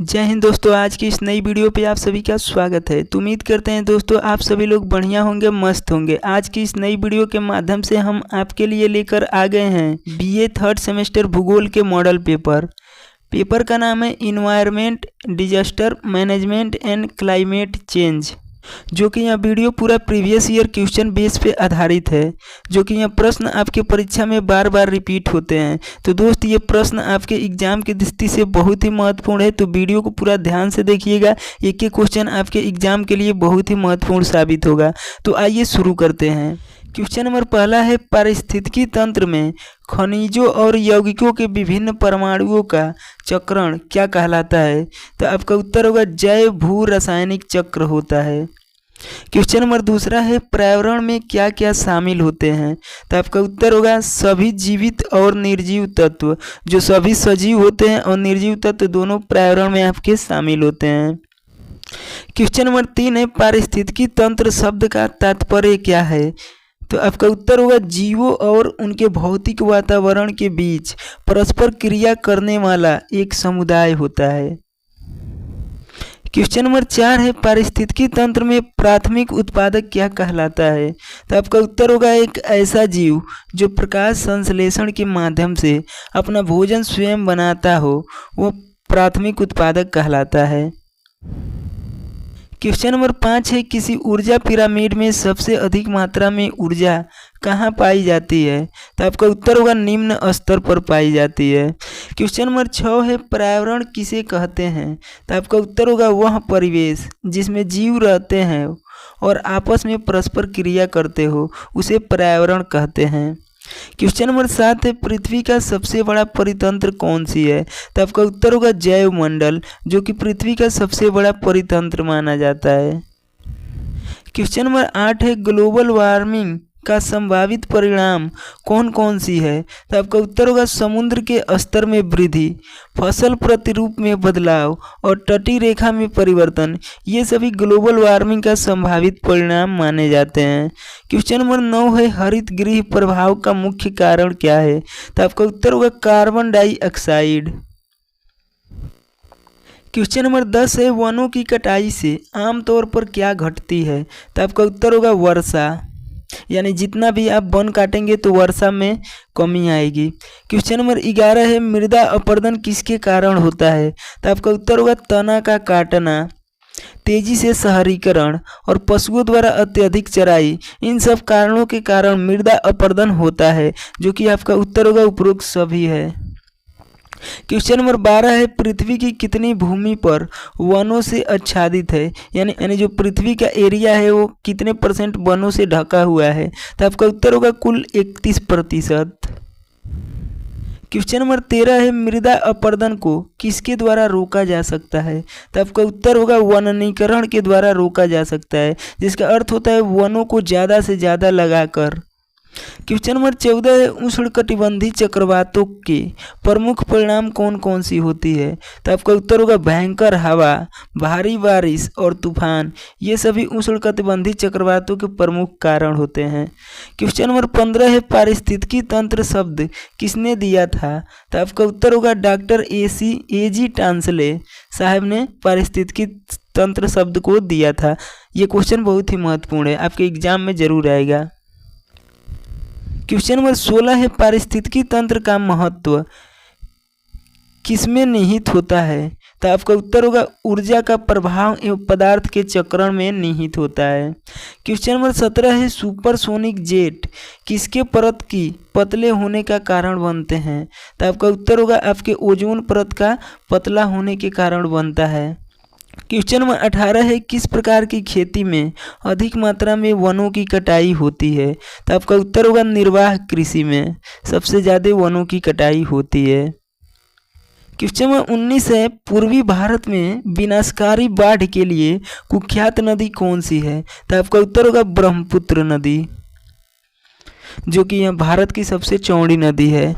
जय हिंद दोस्तों। आज की इस नई वीडियो पे आप सभी का स्वागत है। तो उम्मीद करते हैं दोस्तों आप सभी लोग बढ़िया होंगे, मस्त होंगे। आज की इस नई वीडियो के माध्यम से हम आपके लिए लेकर आ गए हैं बीए थर्ड सेमेस्टर भूगोल के मॉडल पेपर का नाम है environment, disaster management and climate change, जो कि यह वीडियो पूरा प्रीवियस ईयर क्वेश्चन बेस पे आधारित है। जो कि यह प्रश्न आपके परीक्षा में बार बार रिपीट होते हैं। तो दोस्त ये प्रश्न आपके एग्जाम की दृष्टि से बहुत ही महत्वपूर्ण है, तो वीडियो को पूरा ध्यान से देखिएगा। एक एक क्वेश्चन आपके एग्जाम के लिए बहुत ही महत्वपूर्ण साबित होगा। तो आइए शुरू करते हैं। क्वेश्चन नंबर पहला है, पारिस्थितिकी तंत्र में खनिजों और यौगिकों के विभिन्न परमाणुओं का चक्रण क्या कहलाता है? तो आपका उत्तर होगा जैव भू रासायनिक चक्र होता है। क्वेश्चन नंबर दूसरा है, पर्यावरण में क्या क्या शामिल होते हैं? तो आपका उत्तर होगा सभी जीवित और निर्जीव तत्व। जो सभी सजीव होते हैं और निर्जीव तत्व दोनों पर्यावरण में आपके शामिल होते हैं। क्वेश्चन नंबर 3 है, पारिस्थितिकी तंत्र शब्द का तात्पर्य क्या है? तो आपका उत्तर होगा जीवों और उनके भौतिक वातावरण के बीच परस्पर क्रिया करने वाला एक समुदाय होता है। क्वेश्चन नंबर 4 है, पारिस्थितिकी तंत्र में प्राथमिक उत्पादक क्या कहलाता है? तो आपका उत्तर होगा एक ऐसा जीव जो प्रकाश संश्लेषण के माध्यम से अपना भोजन स्वयं बनाता हो, वो प्राथमिक उत्पादक कहलाता है। क्वेश्चन नंबर 5 है, किसी ऊर्जा पिरामिड में सबसे अधिक मात्रा में ऊर्जा कहाँ पाई जाती है? तो आपका उत्तर होगा निम्न स्तर पर पाई जाती है। क्वेश्चन नंबर 6 है, पर्यावरण किसे कहते हैं? तो आपका उत्तर होगा वह परिवेश जिसमें जीव रहते हैं और आपस में परस्पर क्रिया करते हो, उसे पर्यावरण कहते हैं। क्वेश्चन नंबर 7 है, पृथ्वी का सबसे बड़ा परितंत्र कौन सी है? तो आपका उत्तर होगा जैवमंडल, जो कि पृथ्वी का सबसे बड़ा परितंत्र माना जाता है। क्वेश्चन नंबर 8 है, ग्लोबल वार्मिंग का संभावित परिणाम कौन कौन सी है? तो आपका उत्तर होगा समुद्र के स्तर में वृद्धि, फसल प्रतिरूप में बदलाव और तटीय रेखा में परिवर्तन। ये सभी ग्लोबल वार्मिंग का संभावित परिणाम माने जाते हैं। क्वेश्चन नंबर 9 है, हरित गृह प्रभाव का मुख्य कारण क्या है? तो आपका उत्तर होगा कार्बन डाइऑक्साइड। क्वेश्चन नंबर 10 है, वनों की कटाई से आमतौर पर क्या घटती है? तो आपका उत्तर होगा वर्षा, यानी जितना भी आप वन काटेंगे तो वर्षा में कमी आएगी। क्वेश्चन नंबर 11 है, मृदा अपरदन किसके कारण होता है? तो आपका उत्तर होगा तना का काटना, तेजी से शहरीकरण और पशुओं द्वारा अत्यधिक चराई। इन सब कारणों के कारण मृदा अपरदन होता है, जो कि आपका उत्तर होगा उपरोक्त सभी है। क्वेश्चन नंबर 12 है, पृथ्वी की कितनी भूमि पर वनों से आच्छादित है? यानी जो पृथ्वी का एरिया है वो कितने % वनों से ढका हुआ है? तो आपका उत्तर होगा कुल 31%। क्वेश्चन नंबर 13 है, मृदा अपरदन को किसके द्वारा रोका जा सकता है? तो आपका उत्तर होगा वनीकरण के द्वारा रोका जा सकता है, जिसका अर्थ होता है वनों को ज़्यादा से ज़्यादा लगाकर। क्वेश्चन नंबर 14 है, उष्णकटिबंधीय चक्रवातों के प्रमुख परिणाम कौन कौन सी होती है? तो आपका उत्तर होगा भयंकर हवा, भारी बारिश और तूफान। ये सभी उष्णकटिबंधीय चक्रवातों के प्रमुख कारण होते हैं। क्वेश्चन नंबर 15 है, पारिस्थितिकी तंत्र शब्द किसने दिया था? तो आपका उत्तर होगा डॉक्टर A.G. टांसले साहब ने पारिस्थितिकी तंत्र शब्द को दिया था। ये क्वेश्चन बहुत ही महत्वपूर्ण है, आपके एग्जाम में जरूर आएगा। क्वेश्चन नंबर 16 है, पारिस्थितिकी तंत्र का महत्व किसमें निहित होता है? तो आपका उत्तर होगा ऊर्जा का प्रभाव एवं पदार्थ के चक्रण में निहित होता है। क्वेश्चन नंबर 17 है, सुपरसोनिक जेट किसके परत की पतले होने का कारण बनते हैं? तो आपका उत्तर होगा आपके ओजोन परत का पतला होने के कारण बनता है। क्वेश्चन नंबर 18 है, किस प्रकार की खेती में अधिक मात्रा में वनों की कटाई होती है? तो आपका उत्तर होगा निर्वाह कृषि में सबसे ज़्यादा वनों की कटाई होती है। क्वेश्चन नंबर 19 है, पूर्वी भारत में विनाशकारी बाढ़ के लिए कुख्यात नदी कौन सी है? तो आपका उत्तर होगा ब्रह्मपुत्र नदी, जो कि यह भारत की सबसे चौड़ी नदी है।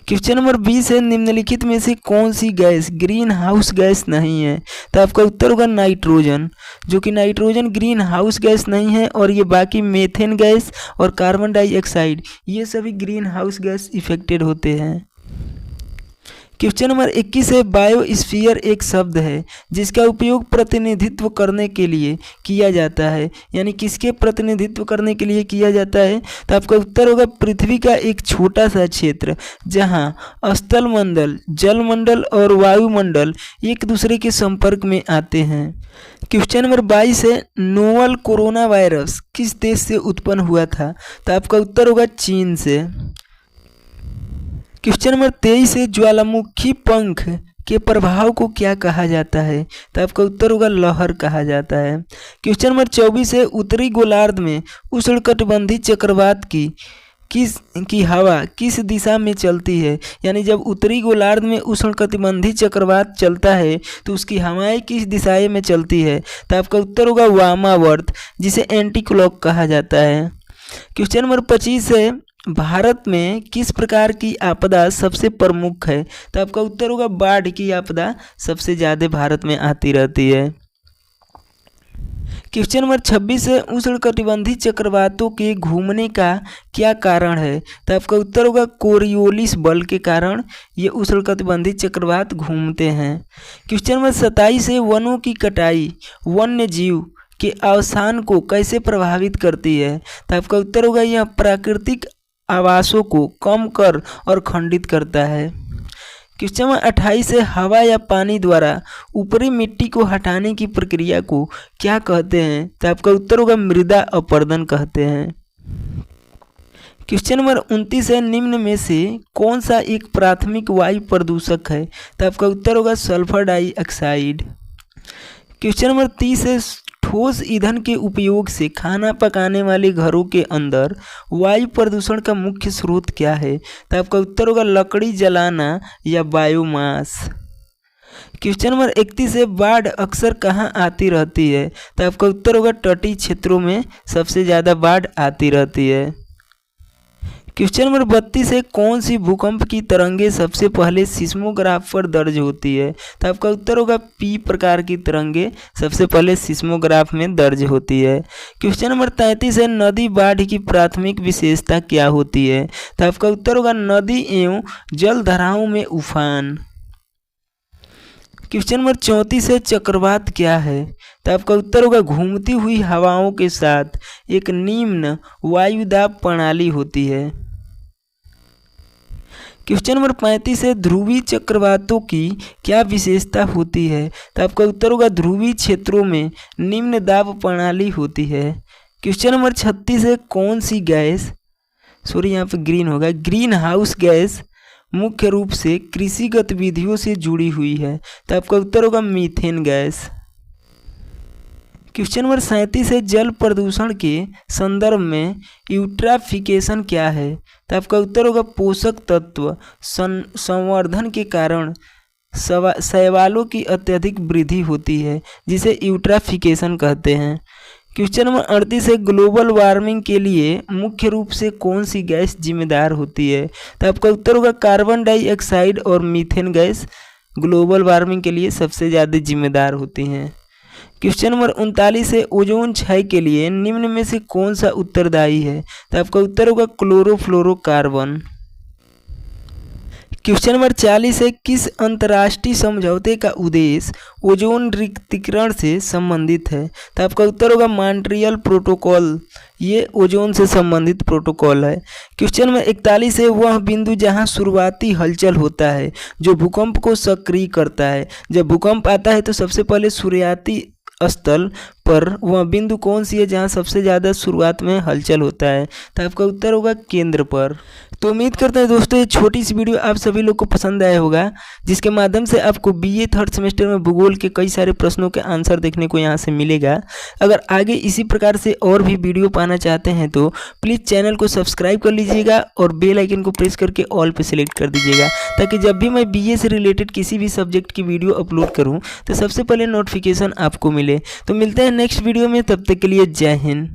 क्वेश्चन नंबर 20 है, निम्नलिखित में से कौन सी गैस ग्रीन हाउस गैस नहीं है? तो आपका उत्तर होगा नाइट्रोजन, जो कि नाइट्रोजन ग्रीन हाउस गैस नहीं है, और ये बाकी मीथेन गैस और कार्बन डाइऑक्साइड ये सभी ग्रीन हाउस गैस इफेक्टेड होते हैं। क्वेश्चन नंबर 21 है, बायोस्फीयर एक शब्द है जिसका उपयोग प्रतिनिधित्व करने के लिए किया जाता है, यानी किसके प्रतिनिधित्व करने के लिए किया जाता है? तो आपका उत्तर होगा पृथ्वी का एक छोटा सा क्षेत्र जहां स्थल मंडल, जल मंडल और वायुमंडल एक दूसरे के संपर्क में आते हैं। क्वेश्चन नंबर 22 है, नोवल कोरोना वायरस किस देश से उत्पन्न हुआ था? तो आपका उत्तर होगा चीन से। क्वेश्चन नंबर 23 है, ज्वालामुखी पंख के प्रभाव को क्या कहा जाता है? तो आपका उत्तर होगा लहर कहा जाता है। क्वेश्चन नंबर 24 है, उत्तरी गोलार्ध में उष्णकटिबंधीय चक्रवात की हवा किस दिशा में चलती है? यानी जब उत्तरी गोलार्ध में उष्णकटिबंधीय चक्रवात चलता है तो उसकी हवाएं किस दिशाएं में चलती है? तो आपका उत्तर होगा वामावर्त, जिसे एंटी क्लॉक कहा जाता है। क्वेश्चन नंबर 25 है, भारत में किस प्रकार की आपदा सबसे प्रमुख है? तो आपका उत्तर होगा बाढ़ की आपदा सबसे ज़्यादा भारत में आती रहती है। क्वेश्चन नंबर 26 है, उष्णकटिबंधीय चक्रवातों के घूमने का क्या कारण है? तो आपका उत्तर होगा कोरियोलिस बल के कारण ये उष्णकटिबंधीय चक्रवात घूमते हैं। क्वेश्चन नंबर 27 है, वनों की कटाई वन्य जीव के अवसान को कैसे प्रभावित करती है? तो आपका उत्तर होगा यह प्राकृतिक आवासों को कम कर और खंडित करता है। क्वेश्चन नंबर 28 है, हवा या पानी द्वारा ऊपरी मिट्टी को हटाने की प्रक्रिया को क्या कहते हैं? तो आपका उत्तर होगा मृदा अपरदन कहते हैं। क्वेश्चन नंबर 29 है, निम्न में से कौन सा एक प्राथमिक वायु प्रदूषक है? तो आपका उत्तर होगा सल्फर डाइऑक्साइड। क्वेश्चन नंबर 30 है, ठोस ईंधन के उपयोग से खाना पकाने वाले घरों के अंदर वायु प्रदूषण का मुख्य स्रोत क्या है? तो आपका उत्तर होगा लकड़ी जलाना या बायोमास। क्वेश्चन नंबर 31 है, बाढ़ अक्सर कहाँ आती रहती है? तो आपका उत्तर होगा तटीय क्षेत्रों में सबसे ज़्यादा बाढ़ आती रहती है। क्वेश्चन नंबर 32 है, कौन सी भूकंप की तरंगे सबसे पहले सिस्मोग्राफ पर दर्ज होती है? तो आपका उत्तर होगा पी प्रकार की तरंगे सबसे पहले सिस्मोग्राफ में दर्ज होती है। क्वेश्चन नंबर 33 है, नदी बाढ़ की प्राथमिक विशेषता क्या होती है? तो आपका उत्तर होगा नदी एवं जलधाराओं में उफान। क्वेश्चन नंबर 34 है, चक्रवात क्या है? तो आपका उत्तर होगा घूमती हुई हवाओं के साथ एक निम्न वायुदाब प्रणाली होती है। क्वेश्चन नंबर 35 है, ध्रुवीय चक्रवातों की क्या विशेषता होती है? तो आपका उत्तर होगा ध्रुवीय क्षेत्रों में निम्न दाब प्रणाली होती है। क्वेश्चन नंबर 36 है, कौन सी गैस यहाँ पे ग्रीन होगा, ग्रीन हाउस गैस मुख्य रूप से कृषि गतिविधियों से जुड़ी हुई है? तो आपका उत्तर होगा मीथेन गैस। क्वेश्चन नंबर 37 है, जल प्रदूषण के संदर्भ में यूट्राफिकेशन क्या है? तो आपका उत्तर होगा पोषक तत्व संवर्धन के कारण शैवालों की अत्यधिक वृद्धि होती है, जिसे यूट्राफिकेशन कहते हैं। क्वेश्चन नंबर 38 है, ग्लोबल वार्मिंग के लिए मुख्य रूप से कौन सी गैस जिम्मेदार होती है? तो आपका उत्तर होगा कार्बन डाइऑक्साइड और मीथेन गैस ग्लोबल वार्मिंग के लिए सबसे ज़्यादा जिम्मेदार होती हैं। क्वेश्चन नंबर 39 है, ओजोन क्षय के लिए निम्न में से कौन सा उत्तरदायी है? तो आपका उत्तर होगा क्लोरोफ्लोरोकार्बन। क्वेश्चन नंबर 40 है, किस अंतर्राष्ट्रीय समझौते का उद्देश्य ओजोन रिक्तीकरण से संबंधित है? तो आपका उत्तर होगा मॉन्ट्रियल प्रोटोकॉल, ये ओजोन से संबंधित प्रोटोकॉल है। क्वेश्चन नंबर 41 है, वह बिंदु जहां शुरुआती हलचल होता है जो भूकंप को सक्रिय करता है। जब भूकंप आता है तो सबसे पहले शुरुआती स्थल पर वह बिंदु कौन सी है जहां सबसे ज़्यादा शुरुआत में हलचल होता है? तो आपका उत्तर होगा केंद्र पर। तो उम्मीद करते हैं दोस्तों ये छोटी सी वीडियो आप सभी लोग को पसंद आया होगा, जिसके माध्यम से आपको बीए थर्ड सेमेस्टर में भूगोल के कई सारे प्रश्नों के आंसर देखने को यहाँ से मिलेगा। अगर आगे इसी प्रकार से और भी वीडियो पाना चाहते हैं तो प्लीज़ चैनल को सब्सक्राइब कर लीजिएगा और बेल आइकन को प्रेस करके ऑल पे सिलेक्ट कर दीजिएगा, ताकि जब भी मैं बीए से रिलेटेड किसी भी सब्जेक्ट की वीडियो अपलोड करूँ तो सबसे पहले नोटिफिकेशन आपको मिले। तो मिलते हैं नेक्स्ट वीडियो में, तब तक के लिए जय हिंद।